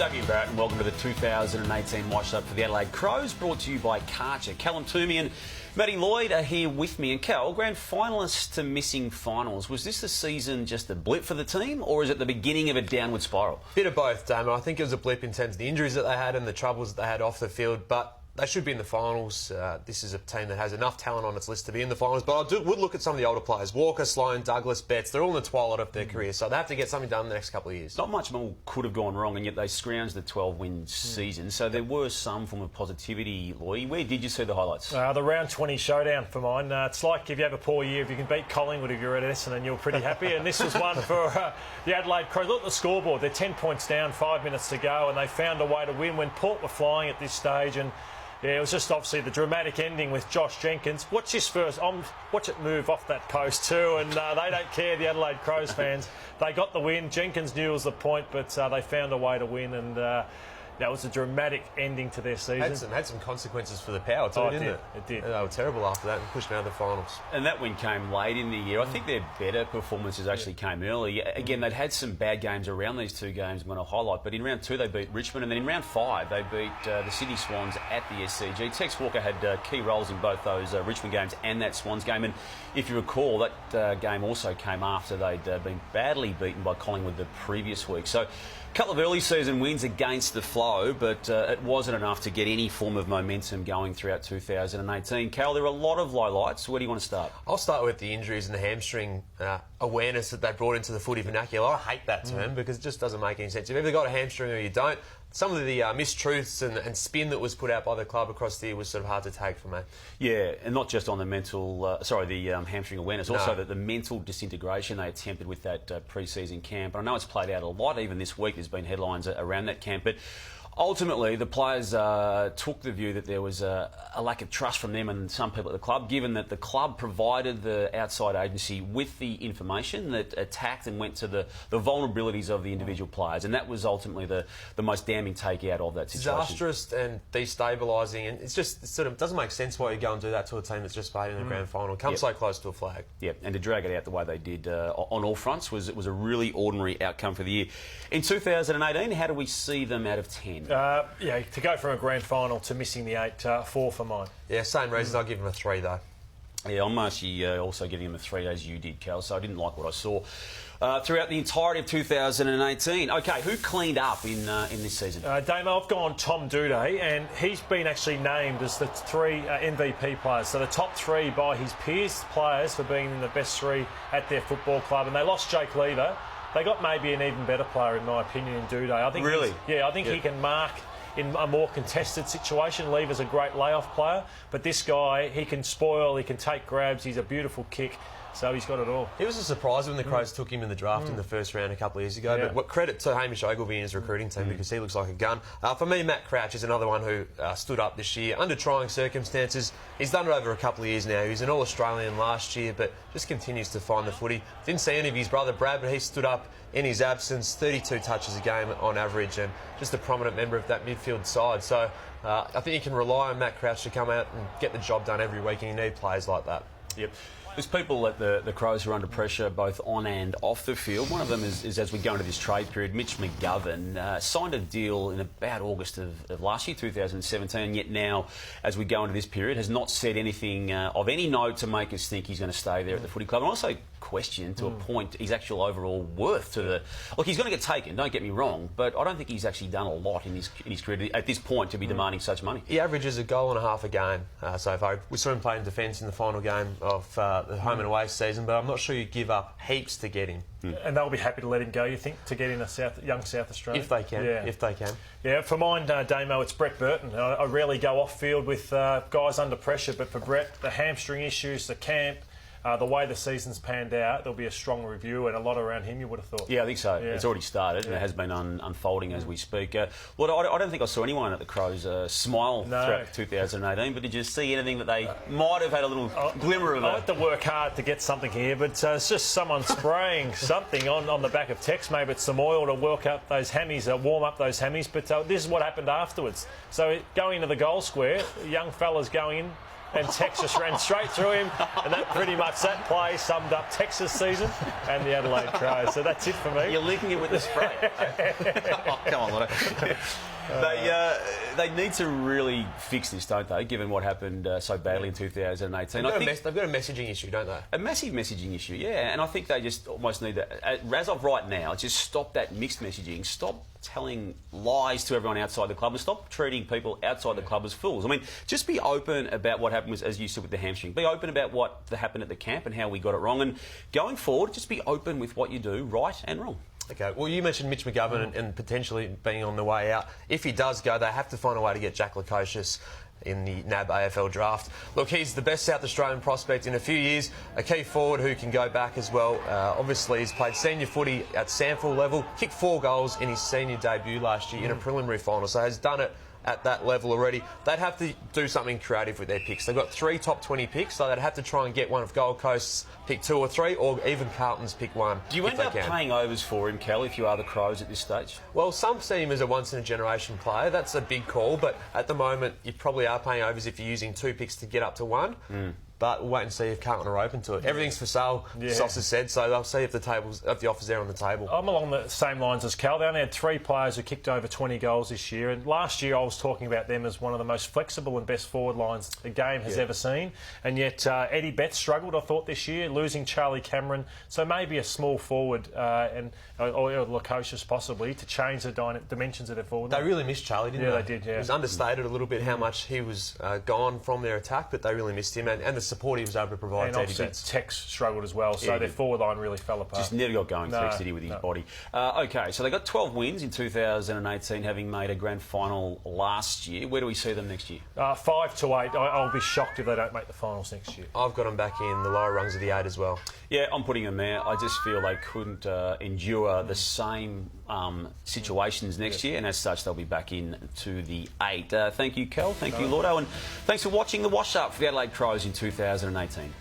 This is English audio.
Damien Barrett and welcome to the 2018 Watch-Up for the Adelaide Crows, brought to you by Karcher. Callum Toomey and Matty Lloyd are here with me. And Cal, grand finalists to missing finals. Was this the season just a blip for the team, or is it the beginning of a downward spiral? Bit of both, Damon. I think it was a blip in terms of the injuries that they had and the troubles that they had off the field, but they should be in the finals. This is a team that has enough talent on its list to be in the finals, but I would look at some of the older players. Walker, Sloan, Douglas, Betts, they're all in the twilight of their career, so they have to get something done in the next couple of years. Not much more could have gone wrong, and yet they scrounged the 12-win season, so there were some form of positivity. Lloyd, where did you see the highlights? The round 20 showdown for mine. It's like if you have a poor year, if you can beat Collingwood if you're at Essendon, you're pretty happy, and this was one for the Adelaide Crows. Look at the scoreboard, they're 10 points down, 5 minutes to go, and they found a way to win when Port were flying at this stage. And yeah, it was just obviously the dramatic ending with Josh Jenkins. Watch this first. Watch it move off that post too, and they don't care, the Adelaide Crows fans. They got the win. Jenkins knew it was the point, but they found a way to win, and that was a dramatic ending to their season. Had some consequences for the Power too, didn't it? It did. They were terrible after that and pushed them out of the finals. And that win came late in the year. I think their better performances actually came early. Again, they'd had some bad games around these two games I'm going to highlight, but in round 2 they beat Richmond, and then in round 5 they beat the Sydney Swans at the SCG. Tex Walker had key roles in both those Richmond games and that Swans game, and if you recall, that game also came after they'd been badly beaten by Collingwood the previous week. So a couple of early season wins against the flow, but it wasn't enough to get any form of momentum going throughout 2018. Cal, there are a lot of lowlights. Where do you want to start? I'll start with the injuries and the hamstring awareness that they brought into the footy vernacular. I hate that term because it just doesn't make any sense. You've either got a hamstring or you don't. Some of the mistruths and spin that was put out by the club across the year was sort of hard to take for me. Yeah, and not just on the mental, hamstring awareness, also the mental disintegration they attempted with that pre-season camp. And I know it's played out a lot, even this week there's been headlines around that camp, but ultimately, the players took the view that there was a lack of trust from them and some people at the club, given that the club provided the outside agency with the information that attacked and went to the vulnerabilities of the individual players. And that was ultimately the most damning take out of that situation. Disastrous and destabilising, and it sort of doesn't make sense why you go and do that to a team that's just played in the grand final. Come so close to a flag. Yeah, and to drag it out the way they did on all fronts was a really ordinary outcome for the year. In 2018, how do we see them out of 10? To go from a grand final to missing the 8, 4 for mine. Yeah, same reasons. I'll give them a 3 though. Yeah, I'm actually also giving them a 3 as you did, Cal, so I didn't like what I saw throughout the entirety of 2018. OK, who cleaned up in this season? Damo, I've gone Tom Doedee, and he's been actually named as the 3 MVP players. So the top 3 by his peers players for being the best 3 at their football club. And they lost Jake Lever. They got maybe an even better player, in my opinion, in Doedee. I think really? I think he can mark in a more contested situation. Lever's a great layoff player, but this guy, he can spoil, he can take grabs, he's a beautiful kick. So he's got it all. It was a surprise when the Crows took him in the draft in the first round a couple of years ago. Yeah. But what credit to Hamish Ogilvie and his recruiting team because he looks like a gun. For me, Matt Crouch is another one who stood up this year under trying circumstances. He's done it over a couple of years now. He was an All-Australian last year, but just continues to find the footy. Didn't see any of his brother Brad, but he stood up in his absence. 32 touches a game on average, and just a prominent member of that midfield side. So I think you can rely on Matt Crouch to come out and get the job done every week, and you need players like that. Yep. There's people at the Crows who are under pressure both on and off the field. One of them is as we go into this trade period, Mitch McGovern signed a deal in about August of last year, 2017, yet now, as we go into this period, has not said anything of any note to make us think he's going to stay there at the footy club. And also question to a point his actual overall worth to the... Look, he's going to get taken, don't get me wrong, but I don't think he's actually done a lot in his career at this point to be demanding such money. He averages a goal and a half a game so far. We saw him play in defence in the final game of the home and away season, but I'm not sure you give up heaps to get him. And they'll be happy to let him go, you think, to get in a young South Australia? If they can, if they can. Yeah, for mine, Damo, it's Brett Burton. I rarely go off field with guys under pressure, but for Brett, the hamstring issues, the camp, the way the season's panned out, there'll be a strong review and a lot around him, you would have thought. Yeah, I think so. Yeah. It's already started and it has been unfolding as we speak. Well, I don't think I saw anyone at the Crows smile throughout 2018, but did you see anything that they might have had a little glimmer of? I had to work hard to get something here, but it's just someone spraying something on the back of Tex. Maybe it's some oil to work up those hammies, warm up those hammies, but this is what happened afterwards. So going into the goal square, young fellas going in, and Texas ran straight through him, and that that play summed up Texas season and the Adelaide Crows. So that's it for me. You're linking it with the spray. Oh, come on, Lotto. They need to really fix this, don't they, given what happened so badly in 2018. They've got a messaging issue, don't they? A massive messaging issue, yeah. And I think they just almost need to, as of right now, just stop that mixed messaging. Stop telling lies to everyone outside the club and stop treating people outside the club as fools. I mean, just be open about what happened, as you said, with the hamstring. Be open about what happened at the camp and how we got it wrong. And going forward, just be open with what you do, right and wrong. Okay, well, you mentioned Mitch McGovern and potentially being on the way out. If he does go, they have to find a way to get Jack Lukosius in the NAB AFL draft. Look, he's the best South Australian prospect in a few years, a key forward who can go back as well. Obviously, he's played senior footy at SANFL level, kicked 4 goals in his senior debut last year in a preliminary final, so has done it at that level already. They'd have to do something creative with their picks. They've got 3 top 20 picks, so they'd have to try and get one of Gold Coast's pick 2 or 3, or even Carlton's pick 1. Do you end up paying overs for him, Kel, if you are the Crows at this stage? Well, some see him as a once-in-a-generation player. That's a big call, but at the moment, you probably are paying overs if you're using 2 picks to get up to 1. But we'll wait and see if Carlton are open to it. Everything's for sale, Sauce has said, so they'll see if the offer's there on the table. I'm along the same lines as Cal. They only had 3 players who kicked over 20 goals this year, and last year I was talking about them as one of the most flexible and best forward lines the game has ever seen, and yet Eddie Betts struggled, I thought, this year, losing Charlie Cameron, so maybe a small forward or Lukosius possibly to change the dimensions of their forward. They really missed Charlie, didn't they? Yeah, they did, yeah. It was understated a little bit how much he was gone from their attack, but they really missed him, and the support he was able to provide. And offset Tex struggled as well, so their forward line really fell apart. Just never got going, Tex, did he, with his body. OK, so they got 12 wins in 2018, having made a grand final last year. Where do we see them next year? 5 to 8. I'll be shocked if they don't make the finals next year. I've got them back in the lower rungs of the 8 as well. Yeah, I'm putting them there. I just feel they couldn't endure the same situations next year, and as such, they'll be back in to the 8. Thank you, Kel. Thank you, Lordo. And thanks for watching the Wash Up for the Adelaide Crows in 2018.